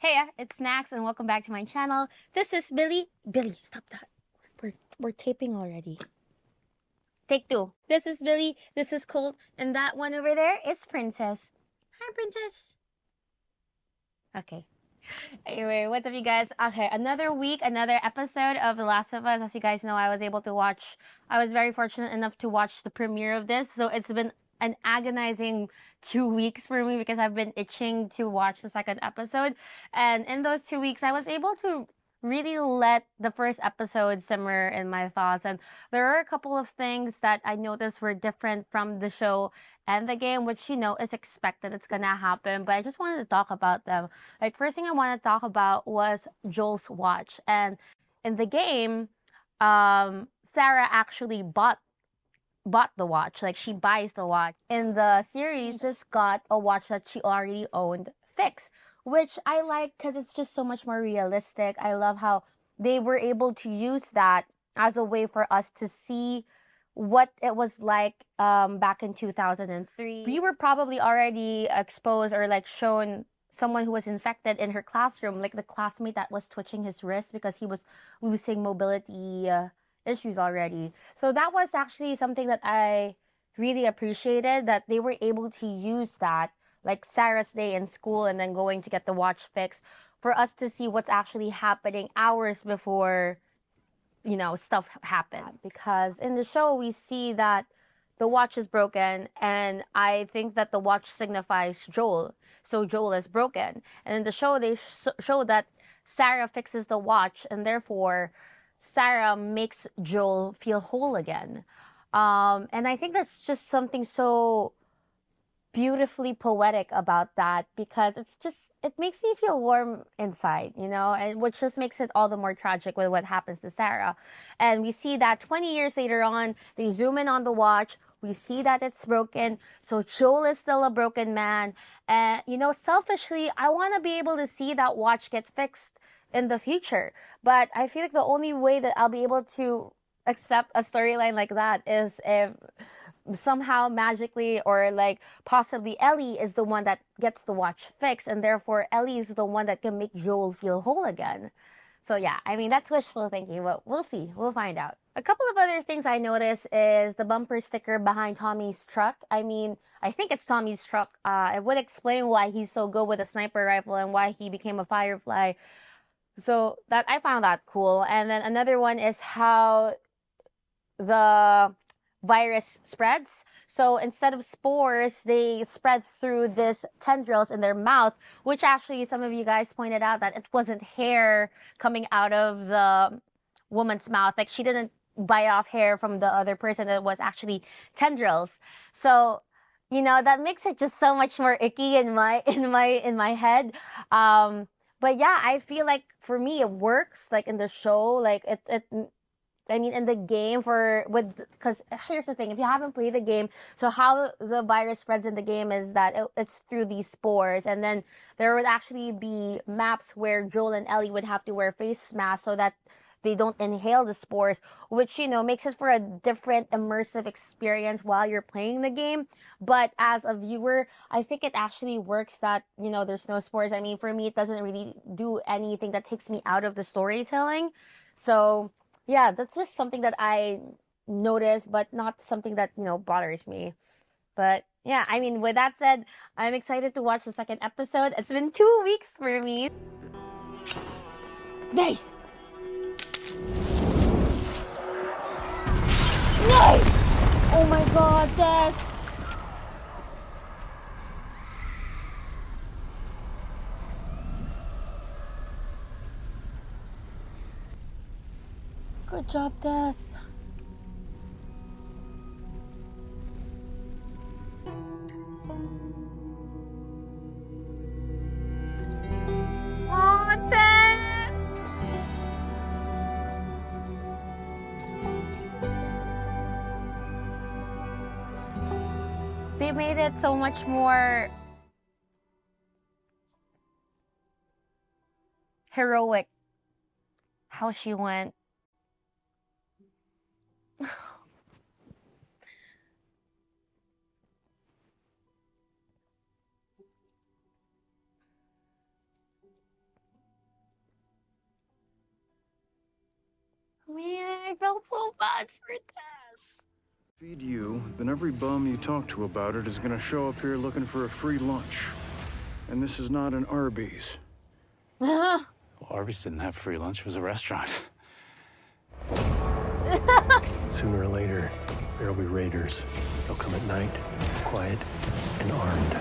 Hey, it's Max and welcome back to my channel. This is Billy. Billy, stop that. We're taping already. Take two. This is Billy, this is Colt, and that one over there is Princess. Hi, Princess. Okay. Anyway, what's up, you guys? Okay, another week, another episode of The Last of Us. As you guys know, I was very fortunate enough to watch the premiere of this. So it's been an agonizing 2 weeks for me because I've been itching to watch the second episode. And in those 2 weeks, I was able to really let the first episode simmer in my thoughts. And there are a couple of things that I noticed were different from the show and the game, which, is expected. It's gonna happen. But I just wanted to talk about them. Like, first thing I want to talk about was Joel's watch. And in the game, Sarah actually bought the watch. Like, she buys the watch. In the series, just got a watch that she already owned fixed, which I like because it's just so much more realistic. I love how they were able to use that as a way for us to see what it was like back in 2003. We were probably already exposed or like shown someone who was infected in her classroom, like the classmate that was twitching his wrist because he was losing mobility issues already. So that was actually something that I really appreciated, that they were able to use that, like Sarah's day in school and then going to get the watch fixed, for us to see what's actually happening hours before stuff happened. Because in the show we see that the watch is broken, and I think that the watch signifies Joel, so Joel is broken. And in the show they show that Sarah fixes the watch, and therefore Sarah makes Joel feel whole again. And I think that's just something so beautifully poetic about that, because it makes me feel warm inside, and which just makes it all the more tragic with what happens to Sarah. And we see that 20 years later on, they zoom in on the watch, we see that it's broken, so Joel is still a broken man. And selfishly, I want to be able to see that watch get fixed in the future. But I feel like the only way that I'll be able to accept a storyline like that is if somehow magically, or like possibly Ellie is the one that gets the watch fixed, and therefore Ellie is the one that can make Joel feel whole again. So yeah, I mean, that's wishful thinking, but we'll see. We'll find out. A couple of other things I noticed is the bumper sticker behind Tommy's truck. I mean, I think it's Tommy's truck. It would explain why he's so good with a sniper rifle and why he became a Firefly. So that I found that cool. And then another one is how the virus spreads. So instead of spores, they spread through this tendrils in their mouth, which actually some of you guys pointed out that it wasn't hair coming out of the woman's mouth. Like, she didn't bite off hair from the other person. It was actually tendrils. So that makes it just so much more icky in my head. But yeah, I feel like for me it works. Like in the show, like it I mean, in the game because here's the thing: if you haven't played the game, so how the virus spreads in the game is that it's through these spores, and then there would actually be maps where Joel and Ellie would have to wear face masks so that they don't inhale the spores, which makes it for a different immersive experience while you're playing the game. But as a viewer, I think it actually works that there's no spores. I mean, for me, it doesn't really do anything that takes me out of the storytelling. So yeah, that's just something that I noticed, but not something that, bothers me. But yeah, I mean, with that said, I'm excited to watch the second episode. It's been 2 weeks for me. Nice! Nice! Oh my god, Tess! Good job, Tess. Oh, Tess! They made it so much more heroic how she went. I felt so bad for Tess. Feed you, then every bum you talk to about it is gonna show up here looking for a free lunch. And this is not an Arby's. Well, Arby's didn't have free lunch, it was a restaurant. Sooner or later, there'll be raiders. They'll come at night, quiet, and armed.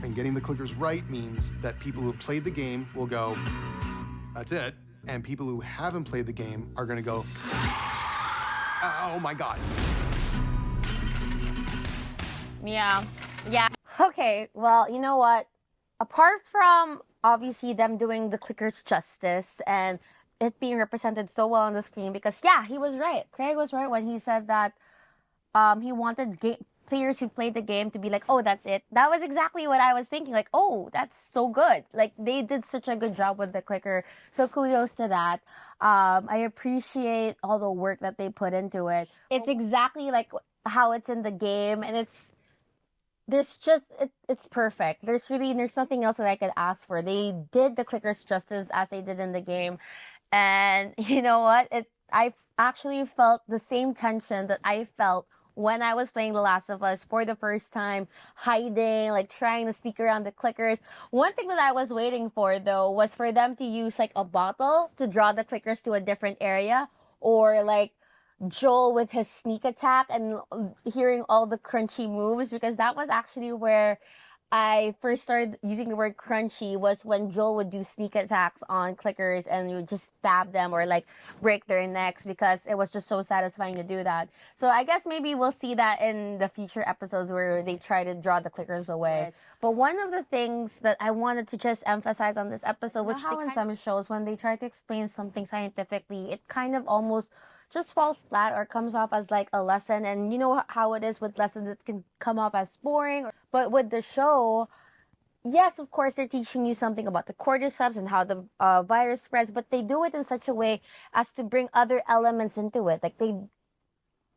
And getting the clickers right means that people who have played the game will go, that's it. And people who haven't played the game are gonna go, oh my God. Yeah. Okay, well, you know what? Apart from obviously them doing the clickers justice and it being represented so well on the screen, because yeah, he was right. Craig was right when he said that he wanted players who played the game to be like, oh, that's it. That was exactly what I was thinking. Like, oh, that's so good. Like, they did such a good job with the clicker. So kudos to that. I appreciate all the work that they put into it. It's exactly like how it's in the game, and it's perfect. There's nothing else that I could ask for. They did the clickers justice as they did in the game. And you know what? I actually felt the same tension that I felt when I was playing The Last of Us for the first time, hiding, like trying to sneak around the clickers. One thing that I was waiting for, though, was for them to use like a bottle to draw the clickers to a different area, or like Joel with his sneak attack and hearing all the crunchy moves, because that was actually where I first started using the word crunchy, was when Joel would do sneak attacks on clickers and you would just stab them or like break their necks, because it was just so satisfying to do that. So I guess maybe we'll see that in the future episodes where they try to draw the clickers away. Right. But one of the things that I wanted to just emphasize on this episode, which how in some shows when they try to explain something scientifically, it kind of almost just falls flat or comes off as like a lesson. And you know how it is with lessons, it can come off as boring. But with the show, yes, of course, they're teaching you something about the cordyceps and how the virus spreads, but they do it in such a way as to bring other elements into it. Like, they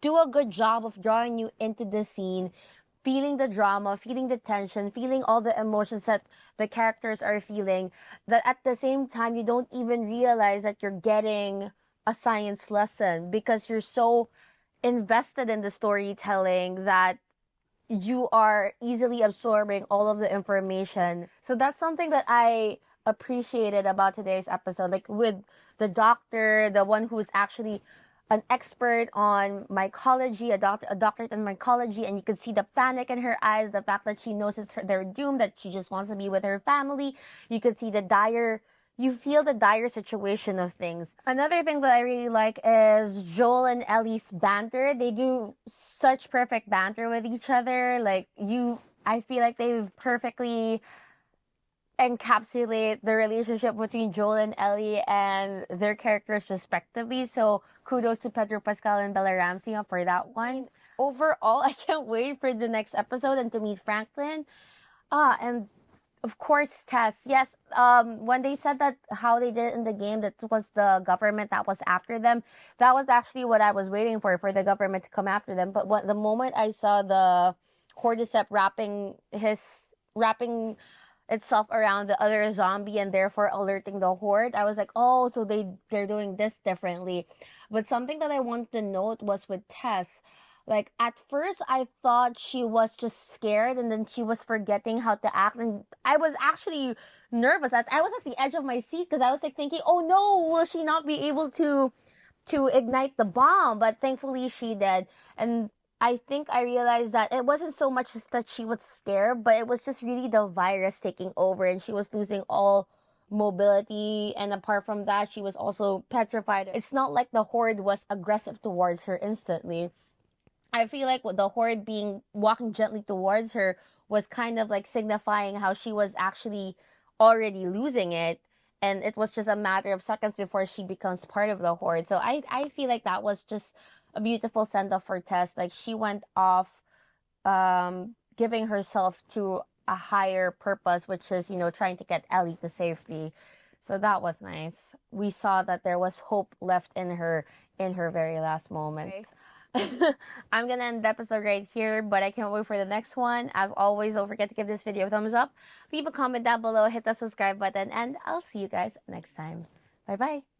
do a good job of drawing you into the scene, feeling the drama, feeling the tension, feeling all the emotions that the characters are feeling, that at the same time, you don't even realize that you're getting a science lesson, because you're so invested in the storytelling that you are easily absorbing all of the information. So that's something that I appreciated about today's episode. Like with the doctor, the one who's actually an expert on mycology, a doctorate in mycology, and you could see the panic in her eyes, the fact that she knows they're doomed, that she just wants to be with her family. You could see you feel the dire situation of things. Another thing that I really like is Joel and Ellie's banter. They do such perfect banter with each other. I feel like they perfectly encapsulate the relationship between Joel and Ellie and their characters respectively. So kudos to Pedro Pascal and Bella Ramsey for that one. Overall, I can't wait for the next episode and to meet Franklin. And of course, Tess. Yes, when they said that how they did it in the game, that was the government that was after them, that was actually what I was waiting for the government to come after them. But the moment I saw the cordyceps wrapping itself around the other zombie and therefore alerting the horde, I was like, oh, so they're doing this differently. But something that I wanted to note was with Tess. Like, at first, I thought she was just scared and then she was forgetting how to act. And I was actually nervous. I was at the edge of my seat because I was like thinking, oh no, will she not be able to ignite the bomb? But thankfully she did. And I think I realized that it wasn't so much just that she was scared, but it was just really the virus taking over and she was losing all mobility. And apart from that, she was also petrified. It's not like the horde was aggressive towards her instantly. I feel like with the horde walking gently towards her was kind of like signifying how she was actually already losing it, and it was just a matter of seconds before she becomes part of the horde. So I feel like that was just a beautiful send-off for Tess. Like, she went off giving herself to a higher purpose, which is, trying to get Ellie to safety. So that was nice. We saw that there was hope left in her very last moments. Okay. I'm gonna end the episode right here, but I can't wait for the next one. As always, don't forget to give this video a thumbs up, leave a comment down below, hit the subscribe button, and I'll see you guys next time. Bye bye.